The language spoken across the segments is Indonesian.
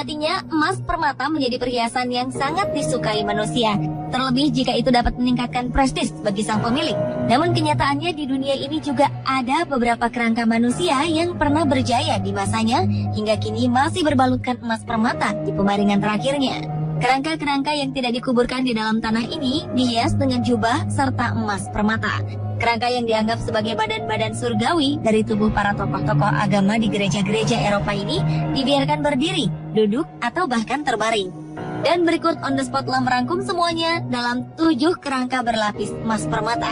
Sejatinya, emas permata menjadi perhiasan yang sangat disukai manusia, terlebih jika itu dapat meningkatkan prestis bagi sang pemilik. Namun kenyataannya di dunia ini juga ada beberapa kerangka manusia yang pernah berjaya di masanya, hingga kini masih berbalutkan emas permata di pembaringan terakhirnya. Kerangka-kerangka yang tidak dikuburkan di dalam tanah ini dihias dengan jubah serta emas permata. Kerangka yang dianggap sebagai badan-badan surgawi dari tubuh para tokoh-tokoh agama di gereja-gereja Eropa ini dibiarkan berdiri, duduk, atau bahkan terbaring. Dan berikut on the spot telah merangkum semuanya dalam 7 kerangka berlapis emas permata.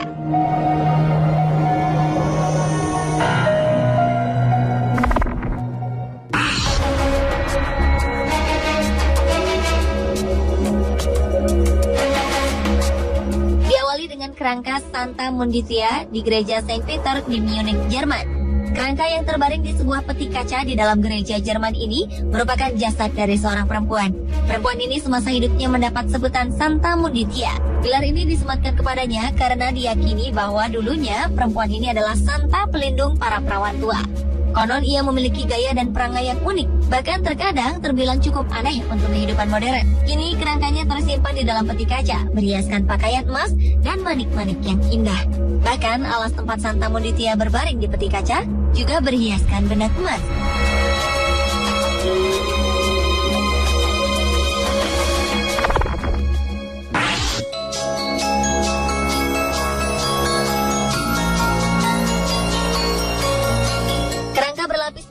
Dengan kerangka Santa Munditia di gereja Saint Peter di Munich, Jerman. Kerangka yang terbaring di sebuah peti kaca di dalam gereja Jerman ini merupakan jasad dari seorang perempuan. Perempuan ini semasa hidupnya mendapat sebutan Santa Munditia. Gelar ini disematkan kepadanya karena diyakini bahwa dulunya perempuan ini adalah santa pelindung para perawan tua. Konon ia memiliki gaya dan perangai yang unik, bahkan terkadang terbilang cukup aneh untuk kehidupan modern. Kini kerangkanya tersimpan di dalam peti kaca, berhiaskan pakaian emas dan manik-manik yang indah. Bahkan alas tempat Santa Munditia berbaring di peti kaca juga berhiaskan benang emas.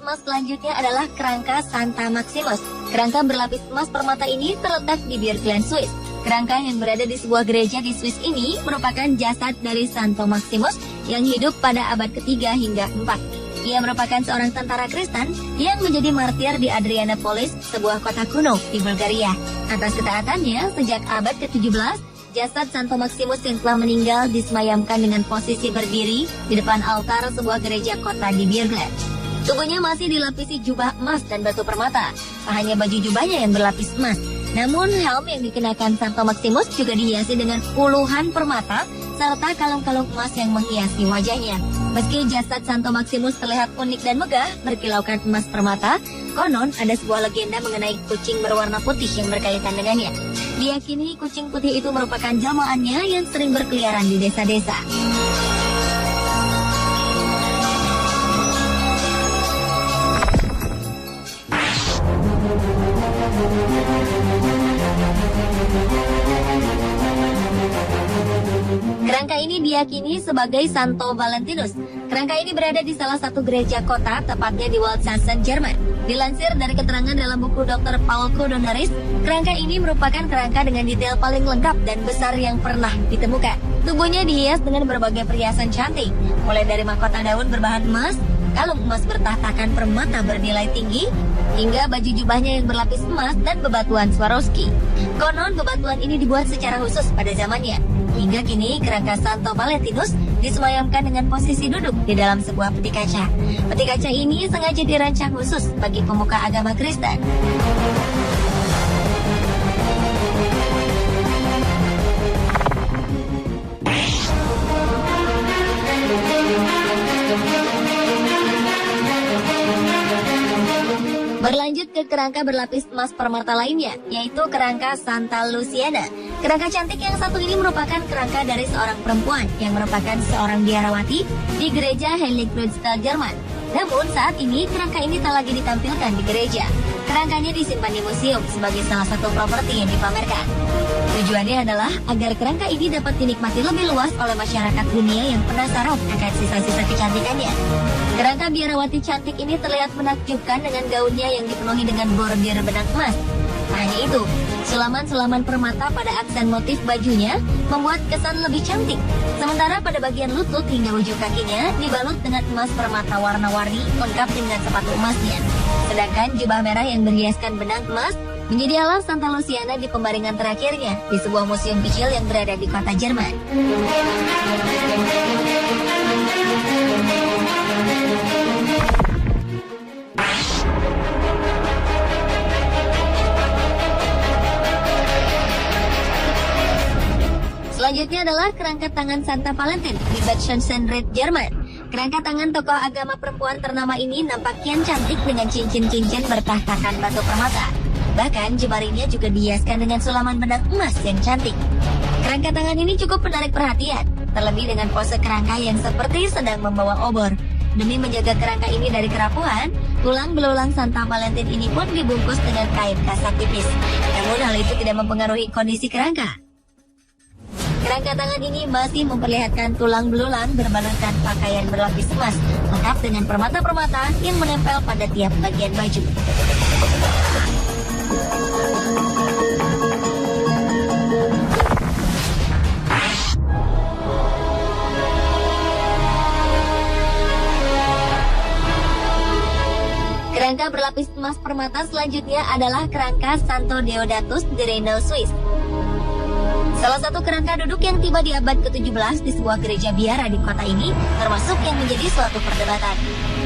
Selanjutnya adalah kerangka Santa Maximus. Kerangka berlapis emas permata ini terletak di Birkeland, Swiss. Kerangka yang berada di sebuah gereja di Swiss ini merupakan jasad dari Santo Maximus yang hidup pada abad ketiga hingga 4. Ia merupakan seorang tentara Kristen yang menjadi martir di Adrianopolis, sebuah kota kuno di Bulgaria. Atas ketaatannya, sejak abad ke-17, jasad Santo Maximus yang telah meninggal disemayamkan dengan posisi berdiri di depan altar sebuah gereja kota di Birkeland. Tubuhnya masih dilapisi jubah emas dan batu permata. Tak hanya baju jubahnya yang berlapis emas, namun helm yang dikenakan Santo Maximus juga dihiasi dengan puluhan permata serta kalung-kalung emas yang menghiasi wajahnya. Meski jasad Santo Maximus terlihat unik dan megah berkilaukan emas permata, konon ada sebuah legenda mengenai kucing berwarna putih yang berkaitan dengannya. Diyakini kucing putih itu merupakan jamaannya yang sering berkeliaran di desa-desa. Kerangka ini diyakini sebagai Santo Valentinus. Kerangka ini berada di salah satu gereja kota, tepatnya di Waldsassen, Jerman. Dilansir dari keterangan dalam buku Dr. Paul Codonaris, kerangka ini merupakan kerangka dengan detail paling lengkap dan besar yang pernah ditemukan. Tubuhnya dihias dengan berbagai perhiasan cantik, mulai dari mahkota daun berbahan emas, kalung emas bertahtakan permata bernilai tinggi, hingga baju jubahnya yang berlapis emas dan bebatuan Swarovski. Konon bebatuan ini dibuat secara khusus pada zamannya. Hingga kini kerangka Santo Valentinus disemayamkan dengan posisi duduk di dalam sebuah peti kaca. Peti kaca ini sengaja dirancang khusus bagi pemuka agama Kristen. Berlanjut ke kerangka berlapis emas permata lainnya, yaitu kerangka Santa Luciana. Kerangka cantik yang satu ini merupakan kerangka dari seorang perempuan yang merupakan seorang biarawati di gereja Heiligenkreuz, Jerman. Namun saat ini kerangka ini tak lagi ditampilkan di gereja. Kerangkanya disimpan di museum sebagai salah satu properti yang dipamerkan. Tujuannya adalah agar kerangka ini dapat dinikmati lebih luas oleh masyarakat dunia yang penasaran akan sisa-sisa kecantikannya. Kerangka biarawati cantik ini terlihat menakjubkan dengan gaunnya yang dipenuhi dengan bordir benang emas. Tak hanya itu, sulaman-sulaman permata pada aksen motif bajunya membuat kesan lebih cantik. Sementara pada bagian lutut hingga ujung kakinya dibalut dengan emas permata warna-warni lengkap dengan sepatu emasnya. Sedangkan jubah merah yang berhiaskan benang emas menjadi alas Santa Luciana di pembaringan terakhirnya di sebuah museum kecil yang berada di kota Jerman. Selanjutnya adalah kerangka tangan Santa Valentin di Bad Schönered, Jerman. Kerangka tangan tokoh agama perempuan ternama ini nampak kian cantik dengan cincin-cincin bertahtakan batu permata. Bahkan jemarinya juga dihiaskan dengan sulaman benang emas yang cantik. Kerangka tangan ini cukup menarik perhatian, terlebih dengan pose kerangka yang seperti sedang membawa obor. Demi menjaga kerangka ini dari kerapuhan, tulang belulang Santa Valentin ini pun dibungkus dengan kain kasak tipis. Namun hal itu tidak mempengaruhi kondisi kerangka. Kerangka tangan ini masih memperlihatkan tulang belulang berbalurkan pakaian berlapis emas, lengkap dengan permata-permata yang menempel pada tiap bagian baju. Kerangka berlapis emas permata selanjutnya adalah kerangka Santo Deodatus di Rheine, Swiss. Salah satu kerangka duduk yang tiba di abad ke-17 di sebuah gereja biara di kota ini, termasuk yang menjadi suatu perdebatan.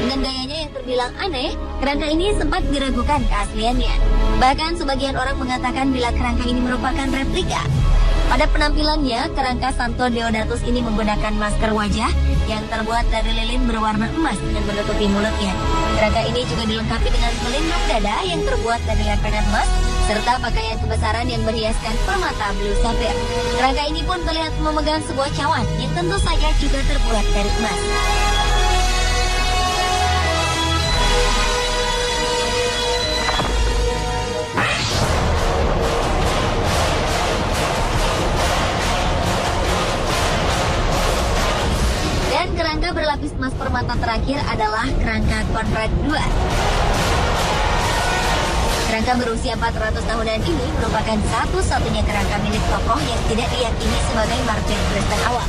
Dengan gayanya yang terbilang aneh, kerangka ini sempat diragukan keasliannya. Bahkan sebagian orang mengatakan bila kerangka ini merupakan replika. Pada penampilannya, kerangka Santo Deodatus ini menggunakan masker wajah yang terbuat dari lilin berwarna emas dan menutupi mulutnya. Kerangka ini juga dilengkapi dengan pelindung dada yang terbuat dari lempengan emas, serta pakaian kebesaran yang berhiaskan permata blue sapphire. Kerangka ini pun terlihat memegang sebuah cawan yang tentu saja juga terbuat dari emas. Dan kerangka berlapis emas permata terakhir adalah kerangka Conrad II. Kerangka berusia 400 tahunan ini merupakan satu-satunya kerangka milik tokoh yang tidak diyakini sebagai martir Kristen awal.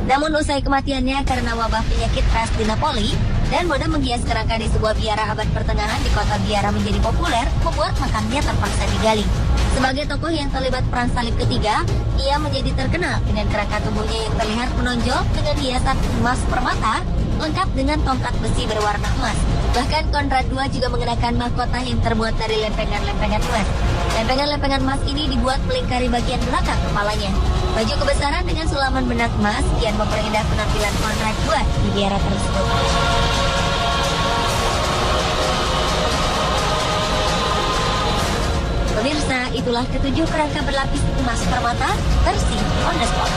Namun usai kematiannya karena wabah penyakit pes di Napoli, dan moda menghias kerangka di sebuah biara abad pertengahan di kota biara menjadi populer, membuat makamnya terpaksa digali. Sebagai tokoh yang terlibat perang salib ketiga, ia menjadi terkenal dengan kerangka tubuhnya yang terlihat menonjol dengan hiasan emas permata, lengkap dengan tongkat besi berwarna emas. Bahkan Conrad II juga mengenakan mahkota yang terbuat dari lempengan-lempengan emas. Lempengan-lempengan emas ini dibuat melingkari bagian belakang kepalanya. Baju kebesaran dengan sulaman benang emas kian memperindah penampilan Conrad II di biara tersebut. Pemirsa, itulah ketujuh kerangka berlapis emas permata versi on the spot.